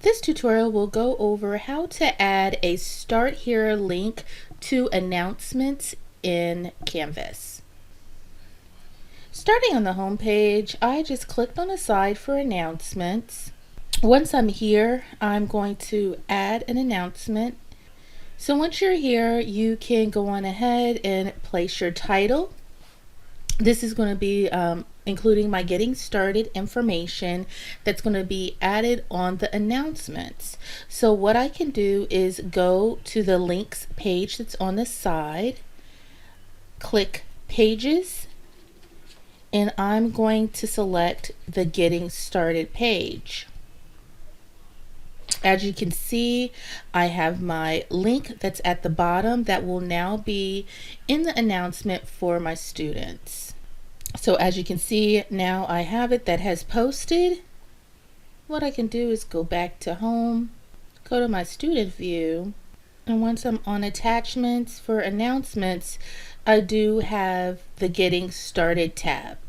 This tutorial will go over how to add a Start Here link to announcements in Canvas. Starting on the home page, I just clicked on the side for announcements. Once I'm here, I'm going to add an announcement. So once you're here, you can go on ahead and place your title. This is going to be including my getting started information that's going to be added on the announcements. So what I can do is go to the links page that's on the side, click pages, and I'm going to select the getting started page. As you can see, I have my link that's at the bottom that will now be in the announcement for my students. So as you can see, now I have it that has posted. What I can do is go back to home, go to my student view, and once I'm on attachments for announcements, I do have the Getting Started tab.